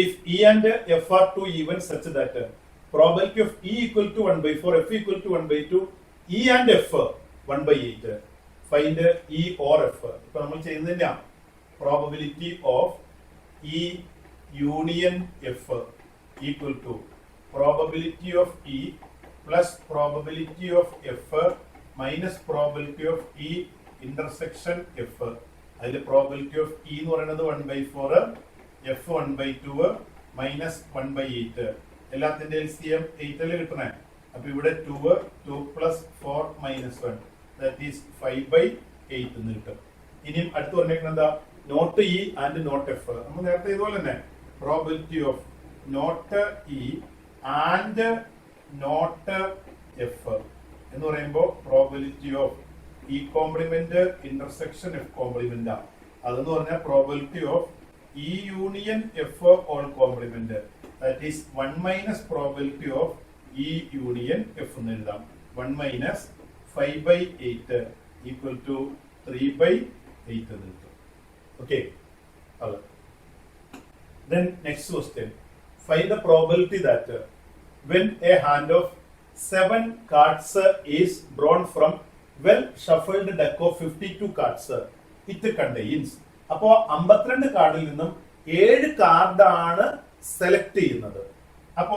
if E and F are two even such that probability of E equal to 1 by 4, F equal to 1 by 2, E and F 1 by 8. Find E or F. ഇപ്പൊ നമ്മൾ ചെയ്യുന്നതിന്റെ probability of E union F equal to probability of E plus probability of F minus probability of E intersection F. അതിൽ probability of E എന്ന് പറയുന്നത് 1 by 4, F 1 by 2 minus 1 by 8. എല്ലാത്തിന്റെ LCM 8 അല്ലേ കിട്ടണേ. അപ്പൊ ഇവിടെ 2 plus 4 minus 1 that is 5 by 8 എന്ന് കിട്ടും. ഇനിയും അടുത്ത് പറഞ്ഞേക്കുന്നത് എന്താ? Not E and not F. നമ്മൾ നേരത്തെ ഇതുപോലെ തന്നെ probability of not E and not F എന്ന് പറയുമ്പോൾ probability of E complement intersection F complement ആണ്. അതെന്ന് പറഞ്ഞാൽ probability of E union F all complement, that is 1 minus probability of E union F എന്ന് എഴുതാം. 1 minus 5 by 8 equal to 3 by 8 എന്ന് കിട്ടും. Okay. Then next question. Find the probability that when a hand of 7 cards is drawn from well shuffled deck of 52 cards, it contains. അപ്പോ 52 കാർഡിൽ നിന്നും 7 കാർഡാണ് select ചെയ്യുന്നത്. അപ്പോ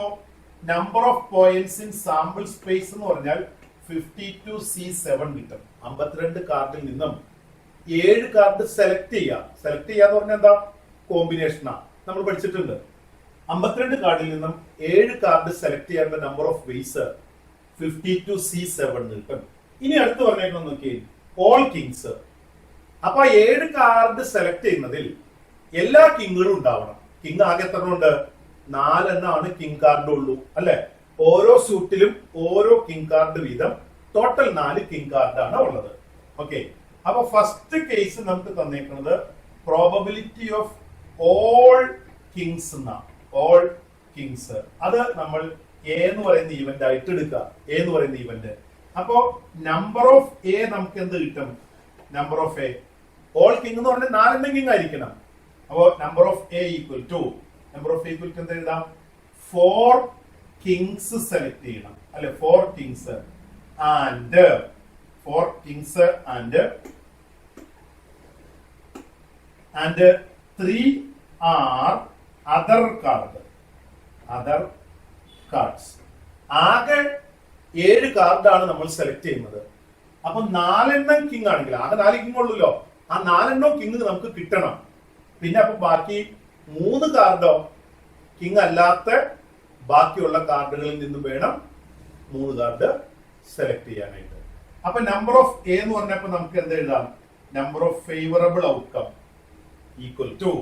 number of points in sample space എന്ന് പറഞ്ഞാൽ 52C7 കിട്ടും. 52 കാർഡിൽ നിന്നും 7 കാർഡ് സെലക്ട് ചെയ്യാന്ന് പറഞ്ഞാൽ എന്താ? കോമ്പിനേഷനാ. നമ്മൾ പഠിച്ചിട്ടുണ്ട്. 52 കാർഡിൽ നിന്നും 7 കാർഡ് സെലക്ട് ചെയ്യാനുള്ള നമ്പർ ഓഫ് വേസ് 52C7 കിട്ടും. ഇനി അടുത്ത് പറഞ്ഞേക്കണം നോക്കി, ഓൾ കിങ്സ്. അപ്പൊ 7 കാർഡ് സെലക്ട് ചെയ്യുന്നതിൽ എല്ലാ കിങ്ങുകളും ഉണ്ടാവണം. കിങ് ആകെ എത്ര ഉണ്ട്? 4 എണ്ണമാണ് കിങ് കാർഡ് ഉള്ളൂ അല്ലെ? ഓരോ സ്യൂട്ടിലും ഓരോ കിങ് കാർഡ് വീതം ടോട്ടൽ 4 കിങ് കാർഡാണ് ഉള്ളത്. ഓക്കെ. അപ്പൊ ഫസ്റ്റ് കേസ് നമുക്ക് തന്നേക്കുന്നത് പ്രോബബിലിറ്റി ഓഫ് ഓൾ കിങ്സ് എന്നാ. ഓൾ കിങ്സ് അത് നമ്മൾ എ എന്ന് പറയുന്ന ഈവന്റ് ആയിട്ട് എടുക്കുക. എ എന്ന് പറയുന്ന ഈവന്റ്. അപ്പോ നമ്പർ ഓഫ് എ നമുക്ക് എന്ത് കിട്ടും? Number of A all king എന്ന് പറഞ്ഞാൽ 4 കിങ് ആയിരിക്കണം. അപ്പോ number of A equal to എന്ത് എഴുതാം? 4 കിങ്സ് സെലക്ട് ചെയ്യണം അല്ലെ? 4 kings and 3 are other cards. ആകെ 7 കാർഡാണ് നമ്മൾ സെലക്ട് ചെയ്യുന്നത്. അപ്പൊ 4 കിങ് ആണെങ്കിൽ ആകെ 4 കിങ് ഉള്ളൂല്ലോ. ആ 4 കിങ് നമുക്ക് കിട്ടണം. പിന്നെ അപ്പൊ ബാക്കി 3 കാർഡോ കിങ് അല്ലാത്ത ബാക്കിയുള്ള കാർഡുകളിൽ നിന്നും വേണം 3 കാർഡ് സെലക്ട് ചെയ്യാനായിട്ട്. അപ്പൊ നമ്പർ ഓഫ് എ എന്ന് പറഞ്ഞപ്പോ നമുക്ക് എന്ത് എഴുതാം? Number of favourable outcome equal to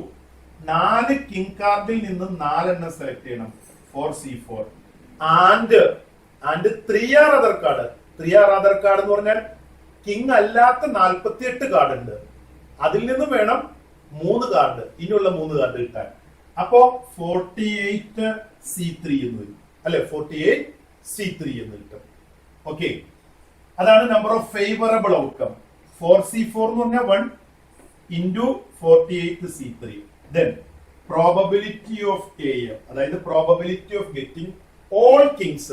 4 king കാർഡിൽ നിന്നും 4 എണ്ണം സെലക്ട് ചെയ്യണം. 4C4 and 3 are other card. 3 are other card എന്ന് പറഞ്ഞാൽ കിങ് അല്ലാത്ത 48 കാർഡ് ഉണ്ട്. അതിൽ നിന്നും വേണം 3 കാർഡ്, ഇനിയുള്ള 3 കാർഡ് കിട്ടാൻ. അപ്പോ 48C3 എന്ന് വരും അല്ലെ? 48C3 എന്ന് കിട്ടും. ഓക്കെ. അതാണ് number of favourable outcome. 4C4 എന്ന് പറഞ്ഞാൽ 1 into 48C3. Then probability of A, അതായത് probability of getting all kings,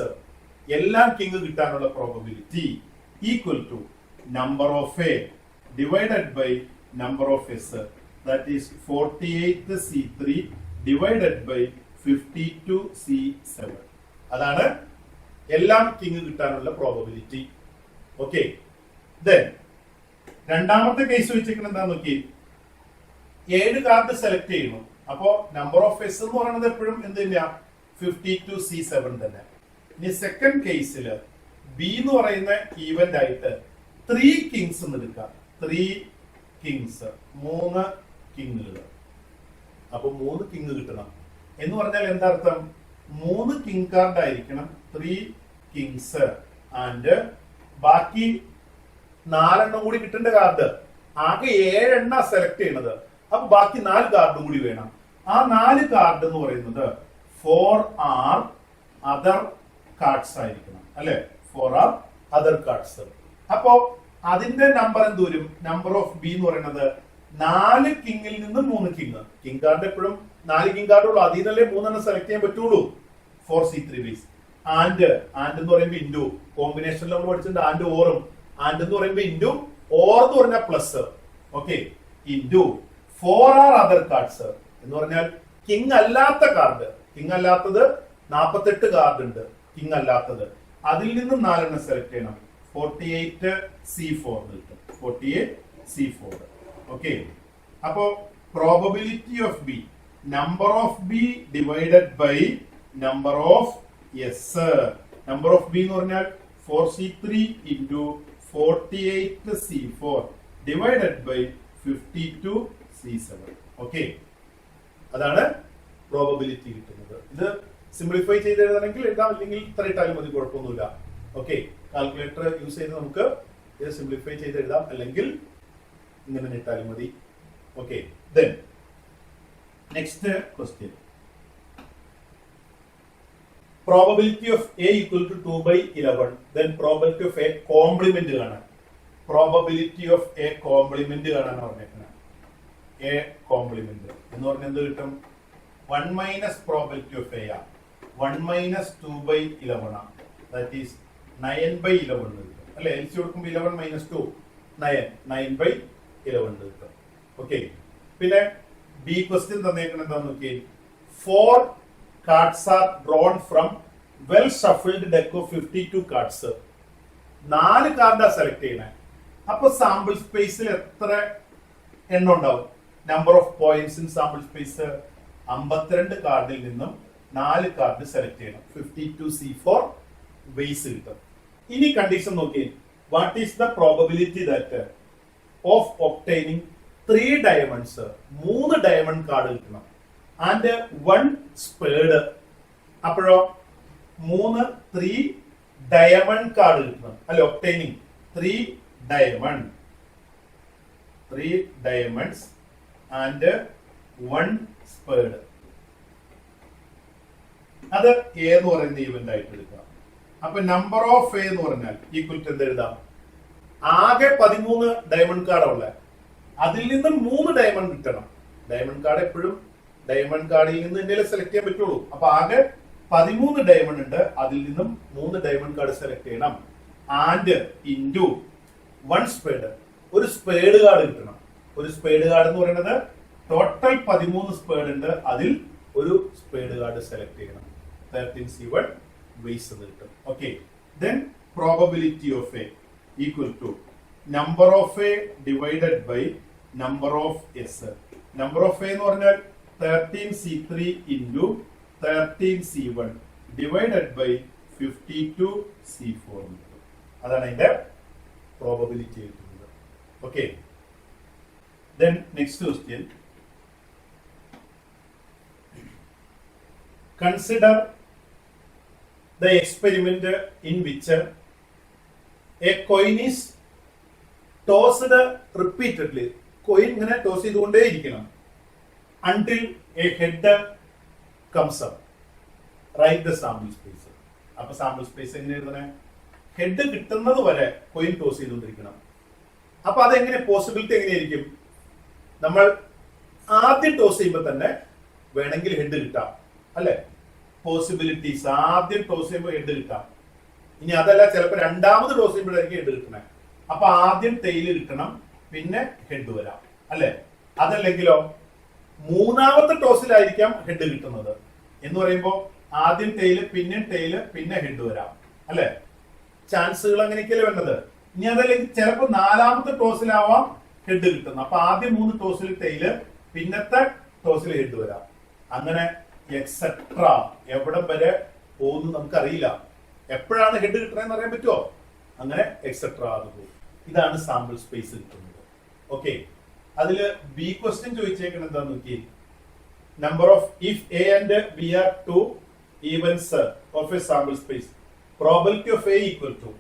എല്ലാം കിങ് കിട്ടാനുള്ള probability equal to number of A divided by number of S, that is 48C3 divided by 52C7. അതാണ് എല്ലാം king കിട്ടാനുള്ള probability. Okay. Then രണ്ടാമത്തെ case വെച്ചിരിക്കുന്നത് എന്താ നോക്കി, 7 കാർഡ് സെലക്ട് ചെയ്യുന്നു. അപ്പോ നമ്പർ ഓഫ് എസ് എന്ന് പറയുന്നത് എപ്പോഴും എന്ത് തന്നെയാ? 52C7 തന്നെ. ഇനി സെക്കൻഡ് കേസിൽ ബി എന്ന് പറയുന്ന ഈവന്റ് ആയിട്ട് 3 കിങ്സ് എന്ന് എടുക്കാം. 3 കിങ്സ് 3 കിങ്ങുകൾ. അപ്പൊ 3 കിങ് കിട്ടണം എന്ന് പറഞ്ഞാൽ എന്താ അർത്ഥം? 3 കിങ് കാർഡ് ആയിരിക്കണം. 3 കിങ്സ് ആൻഡ് ബാക്കി 4 എണ്ണം കൂടി കിട്ടേണ്ട കാർഡ്. ആകെ 7 എണ്ണ സെലക്ട് ചെയ്യണത്. അപ്പൊ ബാക്കി 4 കാർഡ് കൂടി വേണം. ആ 4 കാർഡ് എന്ന് പറയുന്നത് 4 ആർ അതർ കാർഡ്സ് ആയിരിക്കണം അല്ലെ? 4 ആർ അതർ കാർഡ്സ്. അപ്പോ അതിന്റെ നമ്പർ എന്ത് വരും? നമ്പർ ഓഫ് ബി എന്ന് പറയുന്നത് 4 കിങ്ങിൽ നിന്ന് 3 കിങ്. കിങ് കാർഡ് എപ്പോഴും 4 കിങ് കാർഡ് ഉള്ളൂ, അതിൽ നിന്നല്ലേ 3 സെലക്ട് ചെയ്യാൻ പറ്റുള്ളൂ. 4c3 base. ആൻഡ് എന്ന് പറയുമ്പോൾ ഇൻഡു കോമ്പിനേഷനിൽ നമ്മൾ പഠിച്ചിട്ടുണ്ട് ആൻഡ് ഓറും. ആൻഡ് എന്ന് പറയുമ്പോൾ ഇൻഡു, ഓർ എന്ന് പറഞ്ഞാൽ plus. Okay, into 4 R other cards എന്ന് പറഞ്ഞാൽ കിങ് അല്ലാത്ത കാർഡ്. കിങ് അല്ലാത്തത് 48 കാർഡ് ഉണ്ട്. കിങ് അല്ലാത്തത് അതിൽ നിന്നും 4 സെലക്ട് ചെയ്യണം. 48c4 കിട്ടും. 48c4. ഓക്കെ, അപ്പോ probability of B, number of B divided by number of S. Number of B എന്ന് പറഞ്ഞാൽ 4c3 into 48c4 divided by 52c7. Okay, അതാണ് പ്രോബബിലിറ്റി കിട്ടുന്നത്. ഇത് സിംപ്ലിഫൈ ചെയ്ത് എഴുതണമെങ്കിൽ എഴുതാം, അല്ലെങ്കിൽ ഇത്ര ഇട്ടാലും മതി, കുഴപ്പമൊന്നുമില്ല. ഓക്കെ, കാൽക്കുലേറ്റർ യൂസ് ചെയ്ത് നമുക്ക് ഇത് സിംപ്ലിഫൈ ചെയ്ത് എഴുതാം, അല്ലെങ്കിൽ ഇങ്ങനെ ഇട്ടാലും മതി. Okay, then next question. Probability of A equal to 2/11. Then probability of A complement കാണാൻ. Probability of A complement കാണാൻ പറഞ്ഞേക്കുന്നത്. A complement എന്ന് പറഞ്ഞാൽ എന്ത് കിട്ടും? 1 minus probability of A. 1 minus 2/11. That is 9/11 കിട്ടും. അല്ലെ, LC കൊടുക്കുമ്പോൾ 11 minus 2 9/11 കിട്ടും. ഓക്കെ, പിന്നെ ബി ക്വസ്റ്റ്യൻ തന്നേക്കുന്നത് എന്താന്ന് നോക്കി. 4 cards are drawn from well shuffled deck of 52 cards. 4 കാർഡാ select ചെയ്യണേ. അപ്പൊ സാമ്പിൾ സ്പേസിൽ എത്ര എണ്ണം ഉണ്ടാവും? Number of points in sample space 52 കാർഡിൽ നിന്നും 4 കാർഡ് സെലക്ട് ചെയ്യണം. 52c4 ബേസ് കിട്ടും. ഇനി കണ്ടീഷൻ നോക്കി. What is the probability that of obtaining 3 diamonds, 3 diamond card കിട്ടണം. And 1 spade. അപ്പോഴോ 3 ഡയമണ്ട് കാർഡ് കിട്ടണം. അല്ലെ, ഒബ്റ്റൈനിങ് 3 diamonds ആൻഡ് 1 സ്പേഡ്. അത് എ എന്ന് പറയുന്ന ഈവന്റ് ആയിട്ട് എടുക്കാം. അപ്പൊ നമ്പർ ഓഫ് എ എന്ന് പറഞ്ഞാൽ ഈക്വൽ ടു എന്ത് എഴുതാം? ആകെ 13 ഡയമണ്ട് കാർഡ് ഉള്ള, അതിൽ നിന്ന് 3 ഡയമണ്ട് കിട്ടണം. ഡയമണ്ട് കാർഡ് എപ്പോഴും ഡയമണ്ട് കാർഡിൽ നിന്ന് തന്നെ സെലക്ട് ചെയ്യാൻ പറ്റുള്ളൂ. അപ്പൊ ആകെ 13 ഡയമണ്ട് ഉണ്ട്, അതിൽ നിന്നും 3 ഡയമണ്ട് കാർഡ് സെലക്ട് ചെയ്യണം. ആൻഡ് ഇൻറ്റു 1 സ്പേഡ്, ഒരു സ്പേഡ് കാർഡ് കിട്ടണം. ഒരു സ്പേഡ് കാർഡ് എന്ന് പറയുന്നത് ടോട്ടൽ 13 സ്പേഡ് ഉണ്ട്, അതിൽ ഒരു സ്പേഡ് കാർഡ് സെലക്ട് ചെയ്യണം. 13c1 ബേസ് എന്ന് കിട്ടും. Okay, then probability of A equal to number of A divided by number of S. Number of A എന്ന് പറഞ്ഞാൽ 13c3 into 13c1 divided by 52c4. അതാണ് അതിന്റെ പ്രോബബിലിറ്റി കിട്ടുന്നത്. Okay, then next question. Consider the experiment in which a coin is tossed repeatedly. Coin ഇങ്ങനെ toss ചെയ്തുകൊണ്ടേയിരിക്കണം until a head comes up. Write the sample space. അപ്പൊ sample space എങ്ങനെ എഴുതണേ? Head കിട്ടുന്നത് വരെ coin toss ചെയ്തുകൊണ്ടിരിക്കണം. അപ്പൊ അതെങ്ങനെ possibility എങ്ങനെയായിരിക്കും? നമ്മൾ ആദ്യം ടോസ് ചെയ്യുമ്പോൾ തന്നെ വേണമെങ്കിൽ ഹെഡ് കിട്ടാം, അല്ലെ? പോസിബിലിറ്റീസ് ആദ്യം ടോസ് ചെയ്യുമ്പോൾ ഹെഡ് കിട്ടാം. ഇനി അതല്ല, ചിലപ്പോൾ രണ്ടാമത് ടോസ് ചെയ്യുമ്പോഴായിരിക്കും ഹെഡ് കിട്ടണേ. അപ്പൊ ആദ്യം ടെയില് കിട്ടണം, പിന്നെ ഹെഡ് വരാം, അല്ലെ? അതല്ലെങ്കിലോ മൂന്നാമത്തെ ടോസിലായിരിക്കാം ഹെഡ് കിട്ടുന്നത് എന്ന് പറയുമ്പോ ആദ്യം ടെയില്, പിന്നെ ഹെഡ് വരാം, അല്ലെ? ചാൻസുകൾ അങ്ങനെയൊക്കെയല്ലേ വേണ്ടത്. ഇനി അതല്ലെങ്കിൽ ചിലപ്പോൾ നാലാമത്തെ ടോസിലാവാം ഹെഡ് കിട്ടുന്നത്. അപ്പൊ ആദ്യം 3 ടോസിൽ ടെയില്, പിന്നത്തെ ടോസിൽ ഹെഡ് വരാം. അങ്ങനെ എക്സെട്ര എവിടെ വരെ പോകുന്നു നമുക്കറിയില്ല. എപ്പോഴാണ് ഹെഡ് കിട്ടണമെന്ന് അറിയാൻ പറ്റുമോ? അങ്ങനെ എക്സെട്ര അത് പോകും. ഇതാണ് സാമ്പിൾ സ്പേസ് കിട്ടുന്നത്. ഓക്കെ, അതില് ബി ക്വസ്റ്റ്യൻ ചോദിച്ചേക്കുന്നത് എന്താന്ന് നോക്കി. Number of if A and B are 2 events of A sample space, probability of A equal to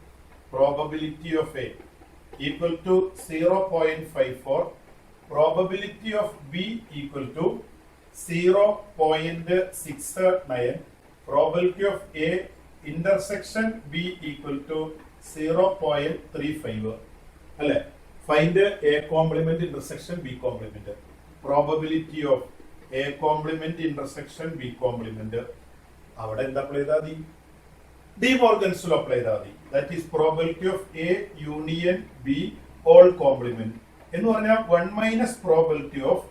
0.54, probability of B equal to 0.69, probability of A intersection B equal to 0.35. അല്ലെ? Find A complement intersection B complement. Probability of A complement intersection B complement. അവിടെ എന്താ apply ചെയ്താൽ മതി? D Morgan's law apply ചെയ്താൽ മതി. That is probability of A union B whole complement എന്ന് പറഞ്ഞാൽ 1 minus probability of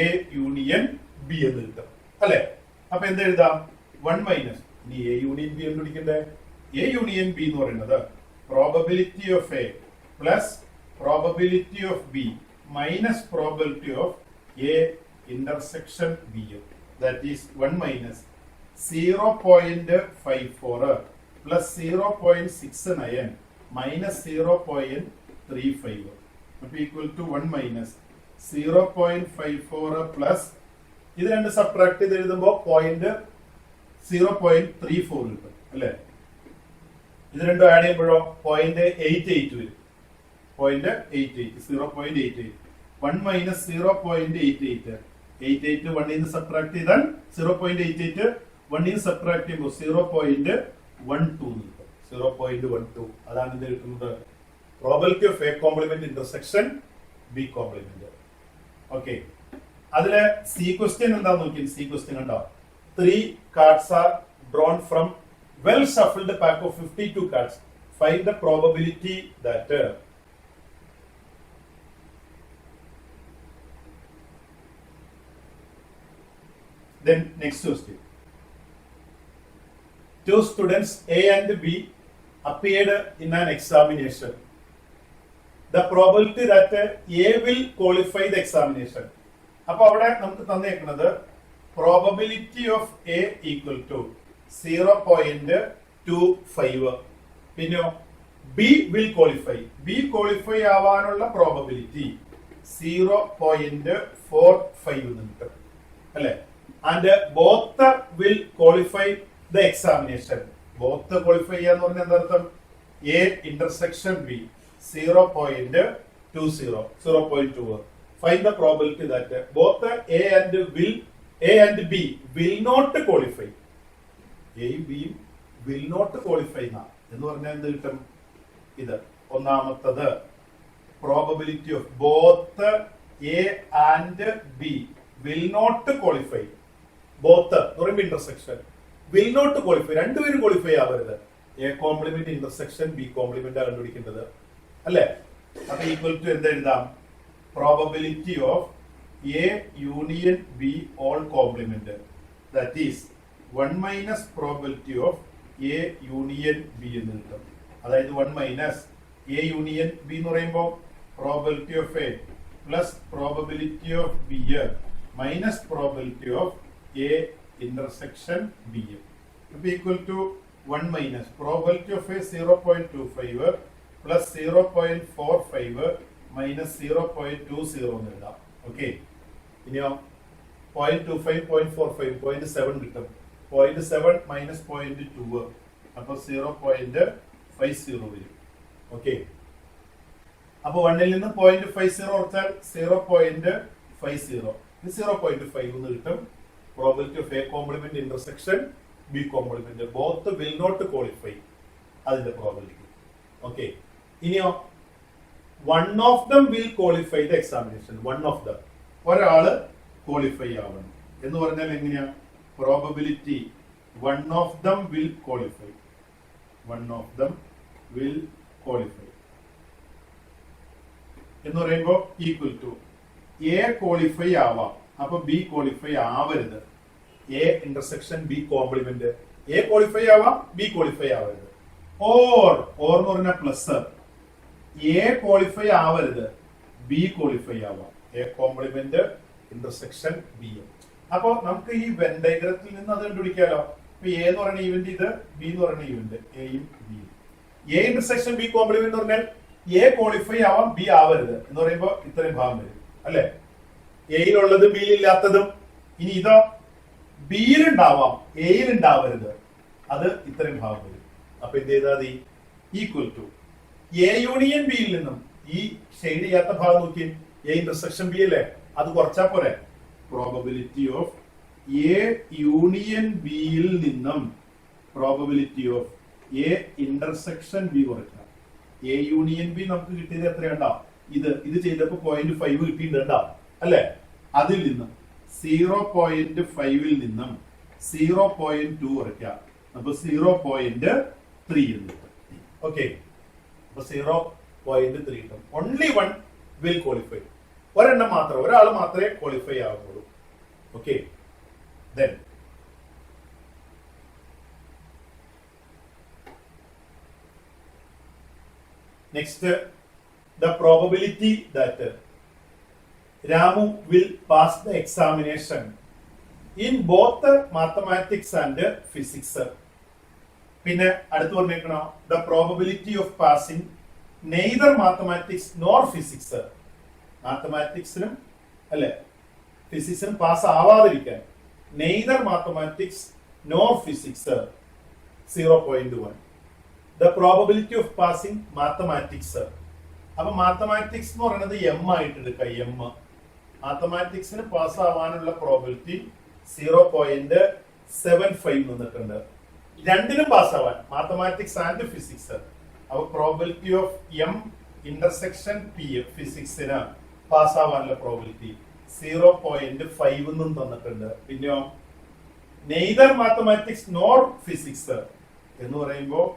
A union B എന്ന് കിട്ടും അല്ലെ. അപ്പൊ എന്ത് എഴുതാം? 1 മൈനസ്, ഇനി എ യൂണിയൻ ബി എന്ന് പിടിക്കണ്ടേ? എ യൂണിയൻ ബി എന്ന് പറയുന്നത് probability of A plus probability of B minus probability of A intersection B. That is 1 minus 0.54 plus 0.69 minus 0.35 അപ്പൊ ഈക്വൽ ടു 1 മൈനസ് 0.54 പ്ലസ് ഇത് രണ്ട് സബ്ട്രാക്ട് ചെയ്ത് എഴുതുമ്പോ 0.34 കിട്ടും അല്ലെ. ഇത് രണ്ടും ആഡ് ചെയ്യുമ്പോഴോ 0.88 വരും. 0.88 0.88 1 മൈനസ് 0.88 88 1 നിന്ന് സബ്ട്രാക്ട് ചെയ്താൽ 0.88 1 നിന്ന് സബ്ട്രാക്ട് ചെയ്യുമ്പോൾ 0.12 കിട്ടും. 0.12 അതാണ് ഇത് കിട്ടുന്നത് probability of A complement intersection B complement. Okay, അതിലെ സി ക്വസ്റ്റ്യൻ എന്താന്ന് നോക്കി. സി ക്വസ്റ്റ്യൻ കണ്ടോ? 3 cards are drawn from well shuffled pack of 52 cards. Find the probability that then next question. 2 students A and B appeared in an examination. The probability that A will qualify the examination. അപ്പൊ അവിടെ നമുക്ക് തന്നേക്കുന്നത് probability of A equal to 0.25. പിന്നെയോ B will qualify. B qualify ആവാനുള്ള probability 0.45 കിട്ടും അല്ലെ. And both will qualify the examination. Both qualify ചെയ്യാന്ന് പറഞ്ഞാൽ എന്താർത്ഥം? A intersection B 0.20. Find the probability that both A and B will not qualify. A യും B യും will not qualify എന്ന് പറഞ്ഞാൽ എന്ത് കിട്ടും? ഇത് ഒന്നാമത്തത് probability of both A and B will not qualify. Both എന്ന് പറയുമ്പോൾ ഇന്റർസെക്ഷൻ will not qualify. രണ്ടുപേരും ക്വാളിഫൈ ആവരുത്. A complement intersection B complement കണ്ടുപിടിക്കേണ്ടത് അല്ലെ. അപ്പൊ ഈക്വൽ ടു എന്താ എഴുതാം? Probability of A union B all complement. That is 1 minus probability of A union B എന്ന് കിട്ടും. അതായത് 1 മൈനസ് A union B എന്ന് പറയുമ്പോൾ probability of A plus probability of B minus probability of A intersection B. It is equal to 1 minus probability of A 0.25 plus 0.45 minus 0.20 എന്ന് എഴുതാം. Okay, ഇനിയോ 0.25 0.45 0.7 കിട്ടും. 0.7 minus 0.2 അപ്പൊ 0.50 വരും. ഓക്കെ, അപ്പൊ 1ൽ നിന്ന് 0.50 ഓർത്താൽ 0.50 ഇത് 0.5 എന്ന് കിട്ടും. Probability of A complement intersection B complement both will not qualify അതിന്റെ പ്രോബബിലിറ്റി. ഓക്കെ, ഇനിയോ one of them will qualify the examination. one of them ഒരാള് ക്വാളിഫൈ ആവണം എന്ന് പറഞ്ഞാൽ എങ്ങനെയാ? Probability one of them will qualify. one of them will qualify എന്ന് പറയുമ്പോ equal to A qualify ആവാം, അപ്പൊ ബി ക്വാളിഫൈ ആവരുത്. A intersection B complement. A qualify ആവാം, ബി ക്വാളിഫൈ ആവരുത്. ഓർ എന്ന് പറഞ്ഞാൽ പ്ലസ് എ ക്വാളിഫൈ ആവരുത്, ബി ക്വാളിഫൈ ആവാം. A complement intersection B. അപ്പൊ നമുക്ക് ഈ വെൻ ഡയഗ്രത്തിൽ നിന്ന് അത് കണ്ടുപിടിക്കാലോ. ഇപ്പൊ എ എന്ന് പറയുന്ന ഈവന്റ് ഇത്, ബി എന്ന് പറയുന്ന ഈവന്റ്, എയും ബിയും. എ ഇന്റർസെക്ഷൻ ബി കോംപ്ലിമെന്റ് എന്ന് പറഞ്ഞാൽ എ ക്വാളിഫൈ ആവാം, ബി ആവരുത് എന്ന് പറയുമ്പോ ഇത്രയും ഭാഗം വരും അല്ലെ. എയിലുള്ളത് ബിയിൽ ഇല്ലാത്തതും. ഇനി ഇതോ ബിയിലുണ്ടാവാം, എയിൽ ഉണ്ടാവരുത്, അത് ഇത്രയും ഭാഗം വരും. അപ്പൊ എന്ത് ചെയ്താൽ മതി? ഈക്വൽ ടു എ യൂണിയൻ ബിയിൽ നിന്നും ഈ ഷെയ്ഡ് ചെയ്യാത്ത ഭാഗം നോക്കി, എ ഇന്റർസെക്ഷൻ ബി അല്ലേ, അത് കുറച്ചാ പോരെ. പ്രോബബിലിറ്റി ഓഫ് എ യൂണിയൻ ബിയിൽ നിന്നും probability of A intersection B കുറയ്ക്കണം. എ യൂണിയൻ ബി നമുക്ക് കിട്ടിയത് എത്രയുണ്ടാവും? ഇത് ചെയ്തപ്പോ 0.5 കിട്ടിയിട്ടുണ്ടാവും അല്ലെ. അതിൽ നിന്ന് 0.5 നിന്നും 0.2 കുറയ്ക്കുക. അപ്പൊ 0.3 എന്ന് കിട്ടും. ഓക്കെ, അപ്പൊ 0.3 കിട്ടും. Only one will qualify. ഒരെണ്ണം മാത്രം, ഒരാൾ മാത്രമേ ക്വാളിഫൈ ആവുന്നുള്ളൂ. Okay, then next, the probability that Ramu will pass the examination in both mathematics and physics. പിന്നെ അടുത്ത് പറഞ്ഞേക്കണോ, the probability of passing neither mathematics nor physics. മാത്തമാറ്റിക്സിനും അല്ലെ ഫിസിക്സിനും pass ആവാതിരിക്കാൻ neither mathematics nor physics 0.1. The probability of passing mathematics. അപ്പൊ mathematics എന്ന് പറയുന്നത് M ആയിട്ട് എടുക്കുക. M മാത്തമാറ്റിക്സിന് pass ആവാനുള്ള പ്രോബിലിറ്റി 0.75 നിന്നിട്ടുണ്ട്. രണ്ടിനും പാസ് ആവാൻ, മാത്തമാറ്റിക്സ് ആൻഡ് ഫിസിക്സ്. അപ്പൊ probability of M intersection P ഫിസിക്സിന് പാസ് ആവാനുള്ള പ്രോബിലിറ്റി 0.5 എന്നും തന്നിട്ടുണ്ട്. പിന്നെയോ നെയ്തർ മാത്തമാറ്റിക്സ് നോർ ഫിസിക്സ് എന്ന് പറയുമ്പോൾ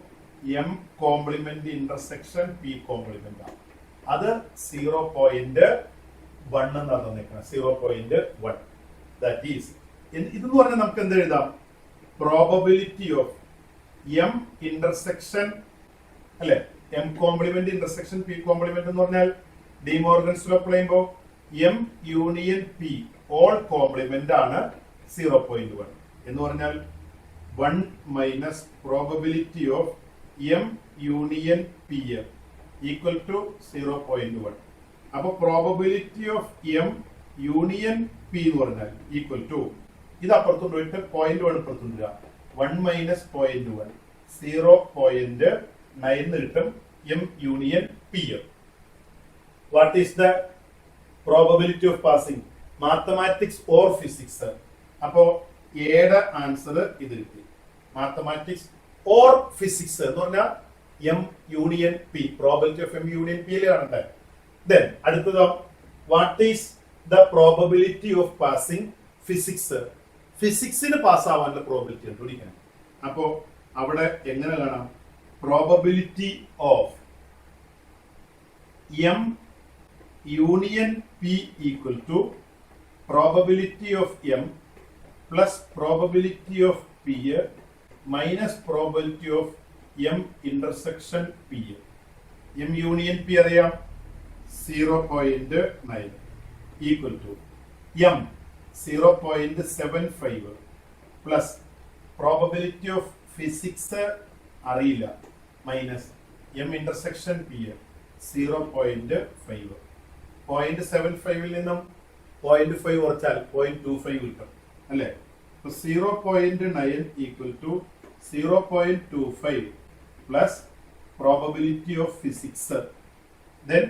M complement intersection P complement ആണ്. അത് 0.1 എന്നാണ് തന്നിരിക്കുന്നത്. 0.1. ദാറ്റ് ഈസ്, ഇതെന്ന് പറഞ്ഞാൽ നമുക്ക് എന്ത് എഴുതാം, പ്രോബബിലിറ്റി ഓഫ് എം ഇന്റർസെക്ഷൻ അല്ലെ, M complement intersection P complement എന്ന് പറഞ്ഞാൽ ഡി മോർഗൻസ് ലോ പറയുമ്പോൾ M union P whole complement ആണ് 0.1 എന്ന് പറഞ്ഞാൽ 1 minus probability of M union P equal to 0.1. അപ്പൊ probability of M union P എന്ന് പറഞ്ഞാൽ ഈക്വൽ ടു, ഇത് അപ്പുറത്തോട്ട് പോയിട്ട് 0.1 ഇപ്പുറത്തുണ്ട്, 1 മൈനസ് 0.1 0.9 കിട്ടും M union P. What is the probability of passing, mathematics or physics? അപ്പോ എയുടെ ആൻസർ ഇത് കിട്ടി, മാത്തമാറ്റിക്സ് ഓർ ഫിസിക്സ് എന്ന് പറഞ്ഞാൽ M union P, probability of M union P കാണട്ടെ. ദെൻ അടുത്തതോ, what is the probability of passing physics? ഫിസിക്സിന് pass ആവാനുള്ള പ്രോബിലിറ്റി കണ്ടുപിടിക്കണം. അപ്പോ അവിടെ എങ്ങനെ കാണാം, probability of M union P equal to probability of M plus probability of P minus probability of M intersection P. M union P അറിയാം 0.9 equal to M 0.75 plus probability of physics അറിയില്ല minus M intersection P 0.5. 0.75 നിന്നും 0.5 കുറച്ചാൽ 0.25 കിട്ടും അല്ലെ. 0.9 equal to 0.25 plus probability of physics, then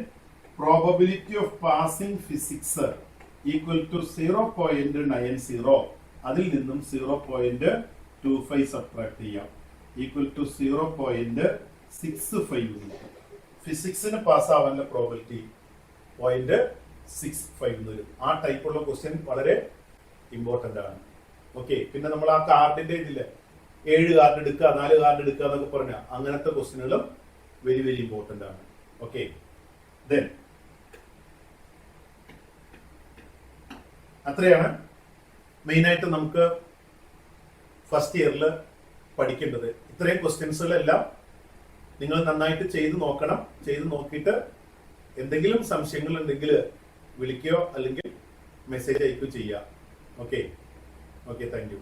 probability of passing physics equal to 0.90. അതിൽ നിന്നും 0.25 subtract ചെയ്യാം, equal to 0.65. ഫിസിക്സിന് പാസ് ആവാനുള്ള പ്രോബിലിറ്റി 0.65 വരും. ആ ടൈപ്പുള്ള ക്വസ്റ്റ്യൻ വളരെ ഇമ്പോർട്ടന്റ് ആണ്. ഓക്കെ, പിന്നെ നമ്മൾ ആ കാർഡിന്റെ ഇതില് 7 കാർഡ് എടുക്കുക 4 കാർഡ് എടുക്കുക എന്നൊക്കെ പറഞ്ഞ അങ്ങനത്തെ ക്വസ്റ്റ്യനുകളും വെരി വെരി ഇമ്പോർട്ടന്റ് ആണ്. ഓക്കെ, ദെൻ അത്രയാണ് മെയിൻ ആയിട്ട് നമുക്ക് ഫസ്റ്റ് ഇയറിൽ പഠിക്കേണ്ടത്. ഇത്രയും ക്വസ്റ്റ്യൻസുകളെല്ലാം നിങ്ങൾ നന്നായിട്ട് ചെയ്ത് നോക്കണം. ചെയ്ത് നോക്കിയിട്ട് എന്തെങ്കിലും സംശയങ്ങൾ ഉണ്ടെങ്കിൽ വിളിക്കുകയോ അല്ലെങ്കിൽ മെസ്സേജ് അയക്കുകയോ ചെയ്യാം. Okay, thank you.